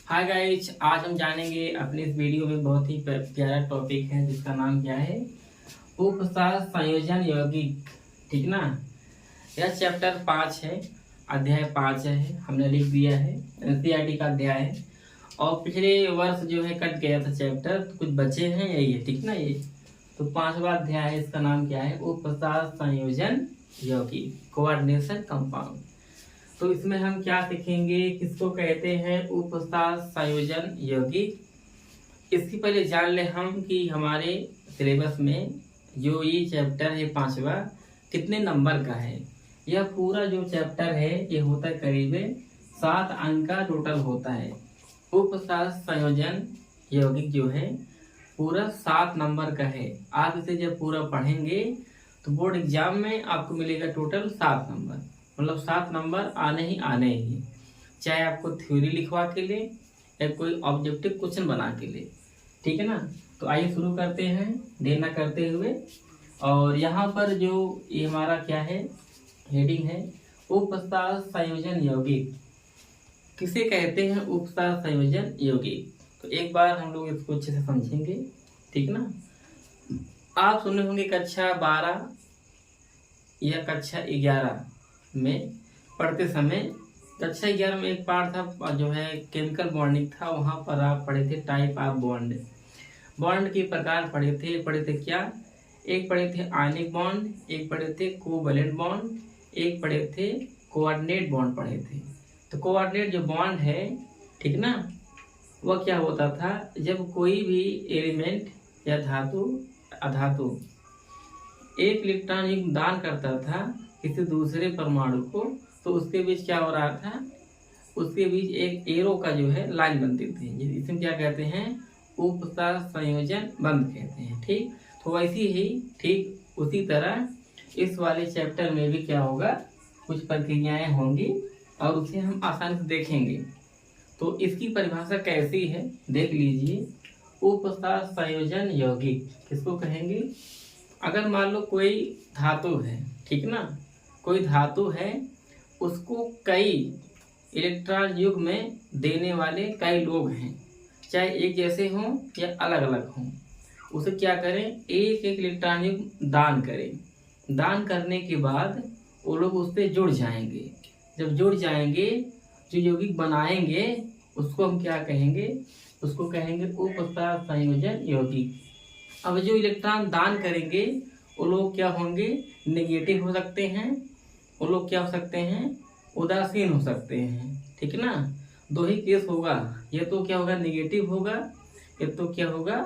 Hi guys, आज हम जानेंगे अपने इस वीडियो में बहुत ही प्यारा टॉपिक है जिसका नाम क्या है, उपसर्ग संयोजन यौगिक। ठीक ना। यह चैप्टर 5 है, अध्याय 5 है, हमने लिख दिया है, एनसीईआरटी का अध्याय है। और पिछले वर्ष जो है कट गया था चैप्टर, तो कुछ बचे हैं, यही है। ठीक ना। ये तो 5वां अध्याय है, इसका नाम क्या है, उपसर्ग संयोजन यौगिक, कोऑर्डिनेशन कंपाउंड। तो इसमें हम क्या सीखेंगे, किसको कहते हैं उपसर्ग संयोजन यौगिक। इसकी पहले जान ले हम कि हमारे सिलेबस में जो ये चैप्टर है 5वां कितने नंबर का है। यह पूरा जो चैप्टर है ये होता है करीब 7 अंक का टोटल होता है। उपसर्ग संयोजन यौगिक जो है पूरा 7 नंबर का है। आप इसे जब पूरा पढ़ेंगे तो बोर्ड एग्जाम में आपको मिलेगा टोटल 7 नंबर, मतलब 7 नंबर आने ही, चाहे आपको थ्योरी लिखवा के ले या कोई ऑब्जेक्टिव क्वेश्चन बना के ले। ठीक है ना। तो आइए शुरू करते हैं देर न करते हुए। और यहाँ पर जो ये हमारा क्या है, हेडिंग है, उपसर्ग संयोजन यौगिक। किसे कहते हैं उपसर्ग संयोजन यौगिक, तो एक बार हम लोग इसको अच्छे से समझेंगे। ठीक ना। आप सुने होंगे कक्षा 12 या कक्षा 11 में पढ़ते समय, कक्षा 11 में एक पार्ट था जो है केमिकल बॉन्डिंग था। वहां पर आप पढ़े थे टाइप ऑफ बॉन्ड, बॉन्ड के प्रकार पढ़े थे क्या, एक पढ़े थे आयनिक बॉन्ड, एक पढ़े थे कोवैलेंट बॉन्ड, एक पढ़े थे कोऑर्डिनेट बॉन्ड पढ़े थे। तो कोऑर्डिनेट जो बॉन्ड है, ठीक ना, वह क्या होता था, जब कोई भी एलिमेंट या धातु अधातु एक इलेक्ट्रॉन युग्म दान करता था किसी दूसरे परमाणु को, तो उसके बीच क्या हो रहा था, उसके बीच एक एरो का जो है लाइन बनती थी, इसमें क्या कहते हैं, उपसर्ग संयोजन बंध कहते हैं। ठीक। तो वैसी ही ठीक उसी तरह इस वाले चैप्टर में भी क्या होगा, कुछ प्रक्रियाएं होंगी और उसे हम आसानी से देखेंगे। तो इसकी परिभाषा कैसी है देख लीजिए। उपसर्ग संयोजन यौगिक किसको कहेंगे, अगर मान लो कोई धातु है, ठीक ना, कोई धातु है, उसको कई इलेक्ट्रॉन युग्म में देने वाले कई लोग हैं, चाहे एक जैसे हों या अलग अलग हों, उसे क्या करें, एक एक इलेक्ट्रॉन युग्म दान करें। दान करने के बाद वो लोग उससे जुड़ जाएंगे। जब जुड़ जाएंगे, जो यौगिक बनाएंगे उसको हम क्या कहेंगे, उसको कहेंगे उपसर्ग संयोजन यौगिक। अब जो इलेक्ट्रॉन दान करेंगे वो लोग क्या होंगे, नेगेटिव हो सकते हैं, वो लोग क्या हो सकते हैं, उदासीन हो सकते हैं। ठीक ना। दो ही केस होगा, ये तो क्या होगा, नेगेटिव होगा, ये तो क्या होगा,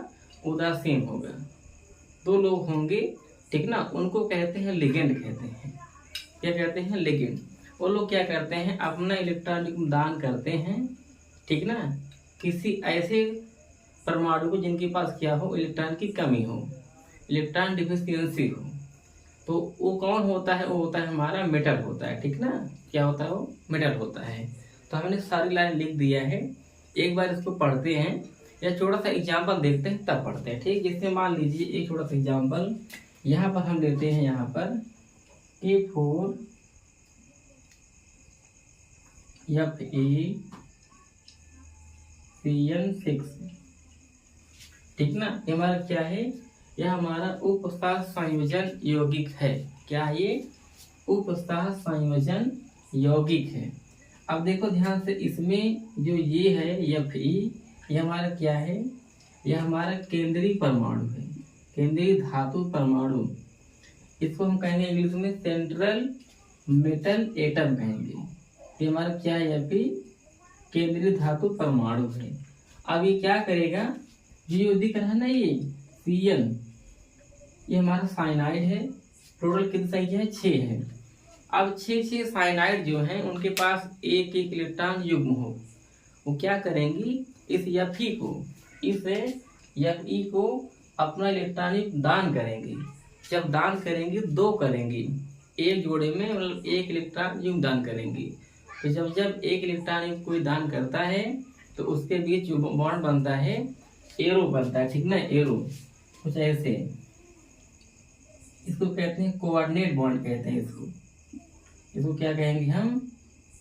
उदासीन होगा। दो लोग होंगे, ठीक ना, उनको कहते हैं लिगेंड कहते हैं। क्या कहते हैं, लिगेंड। वो लोग क्या करते हैं, अपना इलेक्ट्रॉन दान करते हैं, ठीक ना, किसी ऐसे परमाणु को जिनके पास क्या हो, इलेक्ट्रॉन की कमी हो, इलेक्ट्रॉन डिफिशियंसी हो। तो वो कौन होता है, वो होता है हमारा मेटल होता है। ठीक ना। क्या होता है, वो मेटल होता है। तो हमने सारी लाइन लिख दिया है, एक बार इसको पढ़ते हैं या छोटा सा एग्जाम्पल देखते हैं तब पढ़ते हैं। ठीक। जिसमें मान लीजिए एक छोटा सा एग्जाम्पल यहाँ पर हम लेते हैं, यहाँ पर K4 FeCN6। ठीक ना। ये हमारा क्या है, यह हमारा उपसर्ग संयोजन यौगिक है। क्या है ये, उपसर्ग संयोजन यौगिक है। अब देखो ध्यान से, इसमें जो ये है Fe, ये हमारा क्या है, यह हमारा केंद्रीय परमाणु है, केंद्रीय धातु परमाणु। इसको हम कहेंगे इंग्लिश में सेंट्रल मेटल एटम कहेंगे। ये हमारा क्या है, Fe केंद्रीय धातु परमाणु है। अब ये क्या करेगा, जो दिख रहा है ना ये Cn, ये हमारा साइनाइड है। टोटल कितनी संख्या है, 6 है। अब 6 साइनाइड जो हैं उनके पास एक एक इलेक्ट्रॉन युग्म हो, वो क्या करेंगी, इस Fe को, इस Fe को अपना इलेक्ट्रॉन युग्म दान करेंगे। जब दान करेंगे, 2 करेंगे, एक जोड़े में मतलब एक इलेक्ट्रॉन युग्म दान करेंगे। तो जब जब एक इलेक्ट्रॉन युग्म कोई दान करता है तो उसके बीच जो बॉन्ड बनता है, एरो बनता है। ठीक ना, एरो कुछ ऐसे, इसको कहते हैं कोऑर्डिनेट बॉन्ड कहते हैं। इसको क्या कहेंगे हम,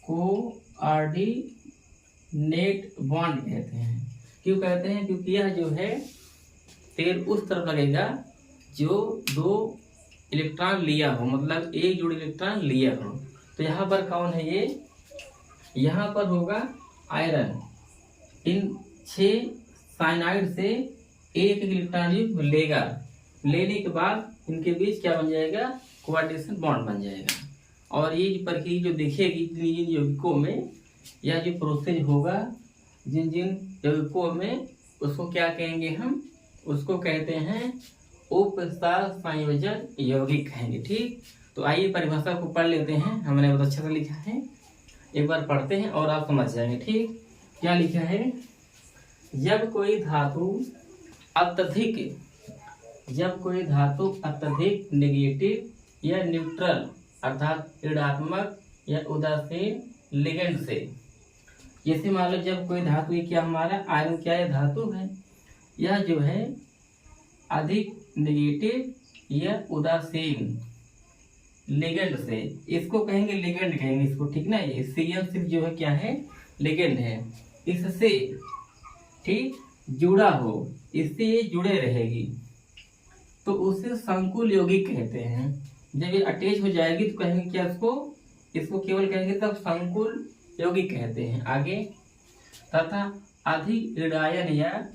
कोऑर्डिनेट नेट बॉन्ड कहते हैं। क्यों कहते हैं? क्योंकि यह जो है तेल उस तरफ लगेगा जो दो इलेक्ट्रॉन लिया हो, मतलब एक जोड़ी इलेक्ट्रॉन लिया हो। तो यहाँ पर कौन है ये? यहाँ पर होगा आयरन। इन 6 साइनाइड से एक इलेक्ट्रॉन युग्म लेगा, लेने के बाद इनके बीच क्या बन जाएगा? कोऑर्डिनेशन बॉन्ड बन जाएगा। और ये प्रक्रिया जो दिखेगी जिन यौगिकों में, यह जो प्रोसेस होगा जिन जिन यौगिकों में, उसको क्या कहेंगे हम? उसको कहते हैं उपस्था संयोजन यौगिक कहेंगे। ठीक, तो आइए परिभाषा को पढ़ लेते हैं। हमने बहुत अच्छा से लिखा है, एक बार पढ़ते हैं और आप समझ जाएंगे। ठीक, क्या लिखा है? जब कोई धातु अत्यधिक नेगेटिव या न्यूट्रल अर्थात ऋणात्मक या उदासीन लिगेंड से, जैसे मान लो जब कोई धातु, ये क्या हमारा आयरन क्या है? धातु है। यह जो है अधिक नेगेटिव या उदासीन लिगेंड से, इसको कहेंगे लिगेंड कहेंगे इसको, ठीक ना। ये CN सिर्फ जो है क्या है? लिगेंड है। इससे ठीक जुड़ा हो, इससे ये जुड़े रहेगी तो उसे संकुल यौगिक कहते हैं। जब ये अटैच हो जाएगी तो कहेंगे क्या? इसको केवल कहेंगे तब संकुल यौगिक कहते हैं। आगे, तथा अधिक ऋणायन या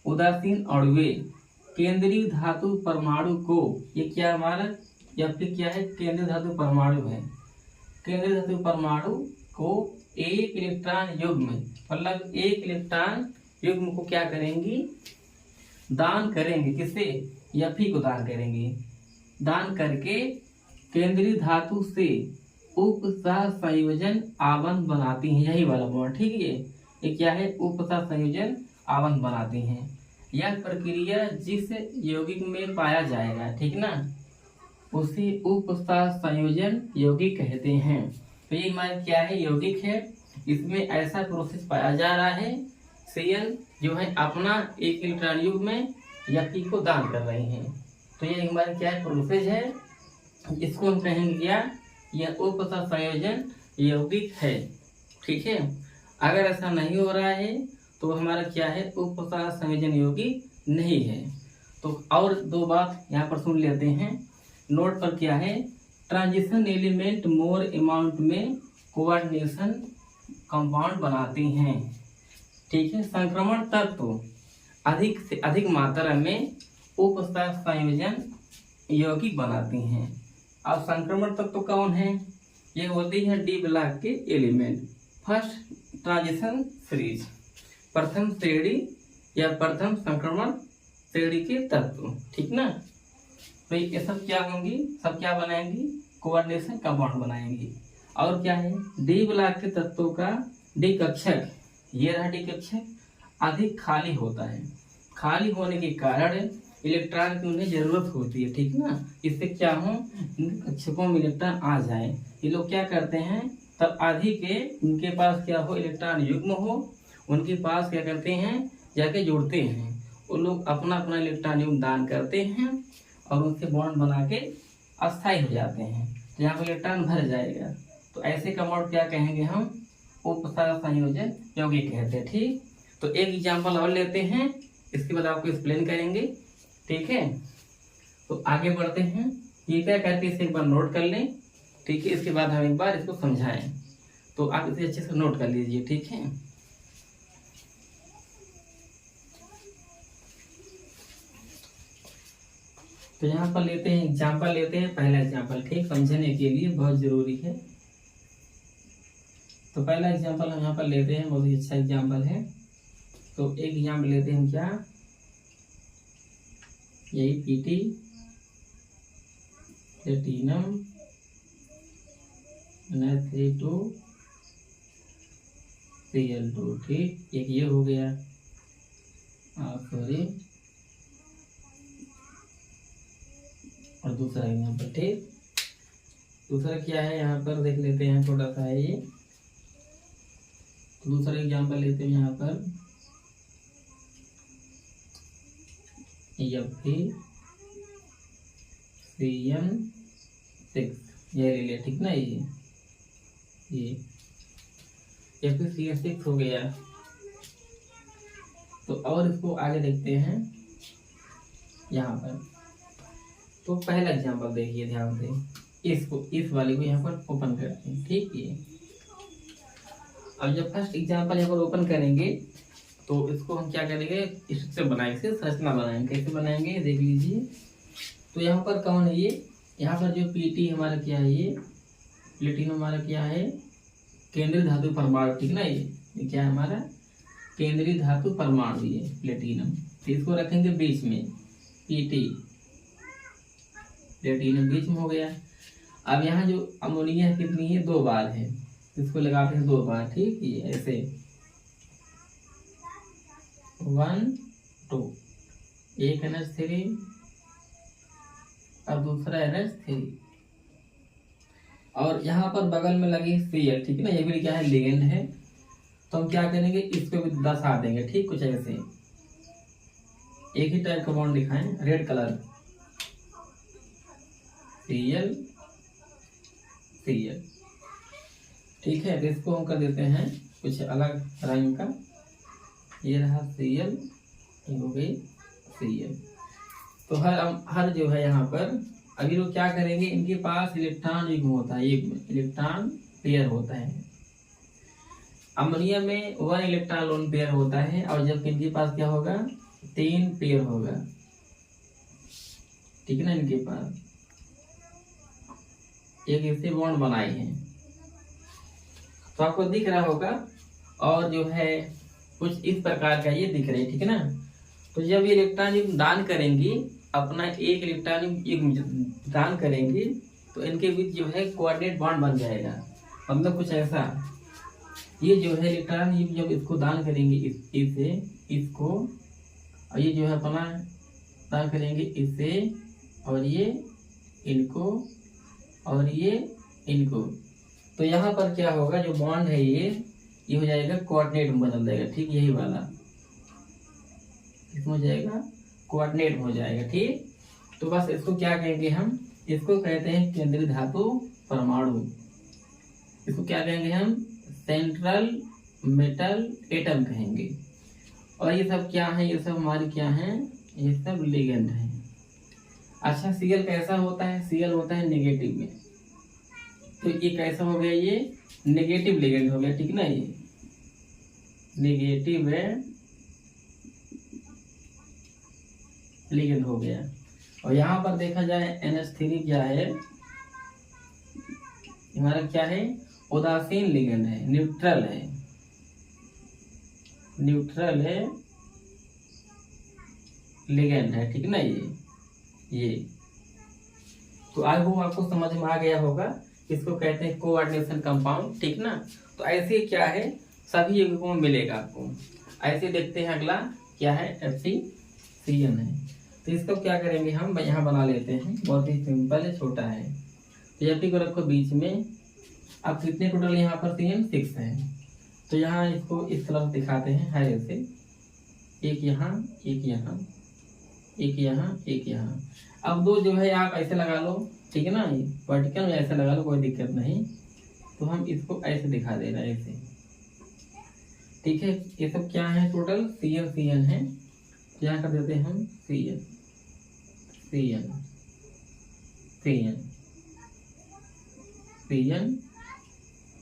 उदासीन अणुवे केंद्रीय धातु परमाणु को, ये क्या हमारा? या फिर क्या है? केंद्रीय धातु परमाणु है। केंद्रीय धातु परमाणु को एक इलेक्ट्रॉन युग्म, मतलब एक इलेक्ट्रॉन युग्म को क्या करेंगी? दान करेंगे। किसे? Fe को दान करेंगे। दान करके केंद्रीय धातु से उपसह संयोजन आबंध बनाती हैं। यही वाला बॉन्ड, ठीक है। ये क्या है? उपसह संयोजन आबंध बनाती हैं। यह प्रक्रिया जिस यौगिक में पाया जाएगा, ठीक ना, उसे उपसह संयोजन यौगिक कहते हैं। तो ये हमारा क्या है? यौगिक है। इसमें ऐसा प्रोसेस पाया जा रहा है, CN जो है अपना एक इलेक्ट्रॉन युग्म में Fe को दान कर रहे हैं। तो ये हमारा क्या है? प्रोसेस है। इसको हम कहेंगे क्या? यह उपसह संयोजन यौगिक है। ठीक है। अगर ऐसा नहीं हो रहा है तो हमारा क्या है? उपसह संयोजन यौगिक नहीं है। तो और 2 बात यहाँ पर सुन लेते हैं। नोट पर क्या है? ट्रांजिशन एलिमेंट मोर अमाउंट में कोऑर्डिनेशन कंपाउंड बनाती हैं। ठीक है। संक्रमण तत्व अधिक से अधिक मात्रा में उपसह संयोजन यौगिक बनाती हैं। अब संक्रमण तत्व कौन है? ये होती है डी ब्लॉक के एलिमेंट। फर्स्ट ट्रांजिशन सीरीज, प्रथम श्रेणी या प्रथम संक्रमण श्रेणी के तत्व, ठीक ना। तो ये सब क्या होंगी? सब क्या बनाएंगी? कोऑर्डिनेशन कंपाउंड बनाएंगी। और क्या है? डी ब्लॉक के तत्वों का डी कक्षक, ये रहा डी कक्षक, अधिक खाली होता है। खाली होने के कारण इलेक्ट्रॉन की उन्हें जरूरत होती है, ठीक ना। इससे क्या हो? इन कक्षकों में इलेक्ट्रॉन आ जाए। ये लोग क्या करते हैं? तब आधी के उनके पास क्या हो? इलेक्ट्रॉन युग्म हो, उनके पास क्या करते हैं? जाके जोड़ते हैं। वो लोग अपना अपना इलेक्ट्रॉन युग्म दान करते हैं और उनसे बॉन्ड बना के अस्थायी हो जाते हैं। तो यहाँ पर इलेक्ट्रॉन भर जाएगा। तो ऐसे कंपाउंड क्या कहेंगे हम? उपसह संयोजन यौगिक कहते हैं। ठीक। तो एक एग्जाम्पल और लेते हैं, इसके बाद आपको एक्सप्लेन करेंगे। ठीक है। तो आगे बढ़ते हैं। ये क्या करके इसे एक बार नोट कर लें। ठीक है। इसके बाद हम एक बार इसको समझाएं, तो आप इसे अच्छे से नोट कर लीजिए। ठीक है। तो यहाँ पर लेते हैं एग्जाम्पल, लेते हैं पहला एग्जाम्पल। ठीक, समझने के लिए बहुत जरूरी है। तो पहला एग्जाम्पल हम यहाँ पर लेते हैं, बहुत ही अच्छा एग्जाम्पल है। तो एक एग्जाम्पल लेते हैं क्या? यही पीटी प्लेटिनम Na3,2Cl2। ठीक, एक ये हो गया, सॉरी, और दूसरा एग्जाम्पल। ठीक, दूसरा क्या है यहाँ पर देख लेते हैं, थोड़ा सा है ये। तो दूसरा एग्जाम्पल लेते हैं यहाँ पर Fe3CN6, ये ले लिया। ठीक ना। ये FeCl6 हो गया। तो और इसको आगे देखते हैं यहाँ पर। तो पहला एग्जांपल देखिए ध्यान से, इसको इस वाले को यहाँ पर ओपन करते हैं। ठीक है, अब जब फर्स्ट एग्जांपल यहाँ पर ओपन करेंगे तो इसको हम क्या करेंगे, स्ट्रक्चर बनाएंगे, संरचना बनाएंगे। कैसे बनाएंगे देख लीजिए। तो यहाँ पर कौन है ये, यहाँ पर जो PT हमारा क्या है, ये प्लेटिनम हमारा क्या है, केंद्रीय धातु परमाणु। ठीक ना, ये क्या है हमारा केंद्रीय धातु परमाणु, ये प्लेटिनम। तो इसको रखेंगे बीच में, PT प्लेटिनम बीच में हो गया। अब यहाँ जो अमोनिया कितनी है, 2 बार है, इसको लगाते हैं 2 बार। ठीक है, ऐसे 1 2, एक NH3 और दूसरा NH3। और यहाँ पर बगल में लगी Cl। ठीक है ना, ये भी क्या है, लिगेंड है। तो हम क्या करेंगे, इसको भी दर्शा देंगे। ठीक, कुछ ऐसे एक ही टाइप का बॉन्ड दिखाएं, रेड कलर, Cl Cl। ठीक है, तो इसको हम कर देते हैं कुछ अलग रंग का। ये रहा Cl, ये हो गई Cl। तो हर जो है यहाँ पर अभी लोग क्या करेंगे, इनके पास इलेक्ट्रॉन युग्म होता है, इलेक्ट्रॉन पेयर होता है। अमोनिया में 1 इलेक्ट्रॉन लोन पेयर होता है, और जब इनके पास क्या होगा, 3 पेयर होगा। ठीक है ना, इनके पास एक ऐसे बॉन्ड बनाए हैं, तो आपको दिख रहा होगा। और जो है कुछ इस प्रकार का ये दिख रहा है। ठीक है ना, तो जब ये इलेक्ट्रॉन युग्म दान करेंगी, अपना एक इलेक्ट्रॉन युग्म दान करेंगी, तो इनके बीच जो है कोऑर्डिनेट बॉन्ड बन जाएगा। मतलब कुछ ऐसा, ये जो है इलेक्ट्रॉन युग्म जब इसको दान करेंगे, इससे इसको, और ये जो है अपना दान करेंगे इससे, और ये इनको, और ये इनको। तो यहाँ पर क्या होगा, जो बॉन्ड है ये हो जाएगा कोऑर्डिनेट में बदल जाएगा। ठीक, यही वाला इसमें हो जाएगा कोऑर्डिनेट हो जाएगा। ठीक, तो बस इसको क्या कहेंगे हम, इसको कहते हैं केंद्रीय धातु परमाणु। इसको क्या कहेंगे हम, सेंट्रल मेटल एटम कहेंगे। और ये सब क्या है, ये सब हमारी क्या है, ये सब लिगेंड है। अच्छा, Cl कैसा होता है, Cl होता है नेगेटिव में। तो ये कैसा हो गया, ये नेगेटिव लिगेंड हो गया। ठीक ना, ये नेगेटिव है लिगेंड हो गया। और यहाँ पर देखा जाए NH3 क्या है, हमारा क्या है, उदासीन लिगेंड है, न्यूट्रल है, न्यूट्रल है लिगेंड है। ठीक ना, ये तो आई होप आपको समझ में आ गया होगा। इसको कहते हैं कोऑर्डिनेशन कंपाउंड। ठीक ना, तो ऐसे क्या है, सभी यौगिकों में मिलेगा आपको। ऐसे देखते हैं अगला क्या है, FeCN है। तो इसको क्या करेंगे हम, यहाँ बना लेते हैं, बहुत ही सिंपल है, छोटा है। तो Fe को रखो बीच में। अब कितने टोटल यहाँ पर CN 6 है। तो यहाँ इसको इस तरफ दिखाते हैं, है ऐसे, एक यहाँ, एक यहाँ, एक यहाँ, एक यहाँ। अब 2 जो है आप ऐसे लगा लो। ठीक है ना, ये वर्टिकल में ऐसे लगा लो, कोई दिक्कत नहीं। तो हम इसको ऐसे दिखा दे रहे हैं, ऐसे। ठीक है, ये सब क्या है, टोटल CN है। यहाँ कर देते हैं हम CN,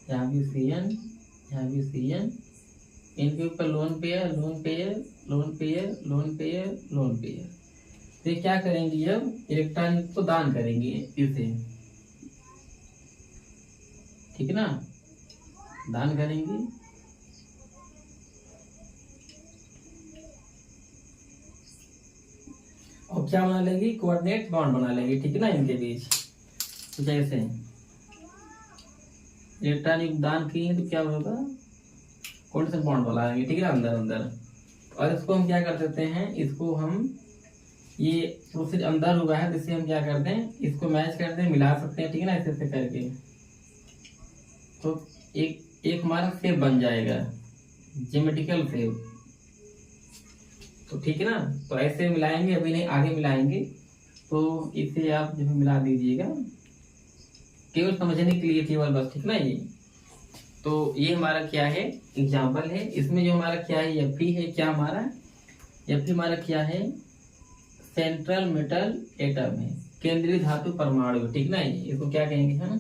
यहाँ भी CN, यहाँ भी CN। इनके ऊपर lone pair, lone pair, lone pair, lone pair, lone pair. तो क्या करेंगे, अब इलेक्ट्रॉन को दान करेंगे इसे। ठीक है ना, दान करेंगे। और क्या बना लेंगे, कोऑर्डिनेट बॉन्ड बना लेंगे। ठीक है ना, इनके बीच। तो जैसे इलेक्ट्रॉन दान किए तो क्या होगा, कौन सा बॉन्ड बना लेंगे। ठीक है ना, अंदर अंदर। और इसको हम क्या कर देते हैं, इसको हम ये प्रोसेस अंदर हुआ है, जिससे हम क्या करते हैं, इसको मैच करते हैं, मिला सकते हैं। ठीक है ना, ऐसे करके। तो एक हमारा शेप बन जाएगा, ज्योमेट्रिकल शेप। तो ठीक है ना, तो ऐसे मिलाएंगे, अभी नहीं आगे मिलाएंगे। तो इसे आप जो मिला दीजिएगा, केवल समझने के लिए केवल बस। ठीक ना, ये तो ये हमारा क्या है, एग्जाम्पल है। इसमें जो हमारा क्या है, एफ है, क्या हमारा एफ हमारा क्या है, सेंट्रल मेटल एटम है, केंद्रीय धातु परमाणु, ठीक ना। ये इसको क्या कहेंगे हम,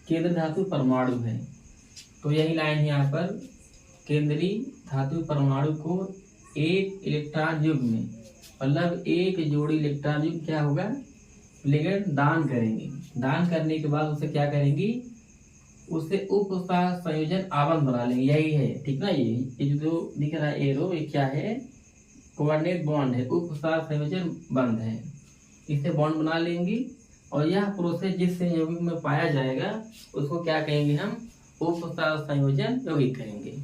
केंद्रीय धातु परमाणु है। तो यही लाइन है यहाँ पर, केंद्रीय धातु परमाणु को एक इलेक्ट्रॉन युग्म में, मतलब एक जोड़ी इलेक्ट्रॉन युग्म क्या होगा, लिगेंड दान करेंगे। दान करने के बाद उसे क्या करेंगी, उसे उपसह संयोजन आबंध बना लेंगे, यही है, ठीक ना। ये जो दिख रहा है एरो, ये क्या है, कोऑर्डिनेट बॉन्ड है, उपसह संयोजन बंध है, इसे बॉन्ड बना लेंगी। और यह प्रोसेस जिस यौगिक में पाया जाएगा उसको क्या कहेंगे हम, उपसह संयोजन यौगिक कहेंगे।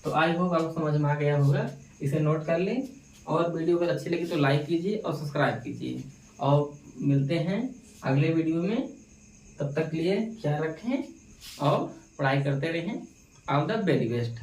तो आई होप आपको समझ में आ गया होगा, इसे नोट कर लें। और वीडियो अगर अच्छी लगी तो लाइक कीजिए और सब्सक्राइब कीजिए, और मिलते हैं अगले वीडियो में। तब तक के लिए ख्याल रखें और पढ़ाई करते रहें। All the very best.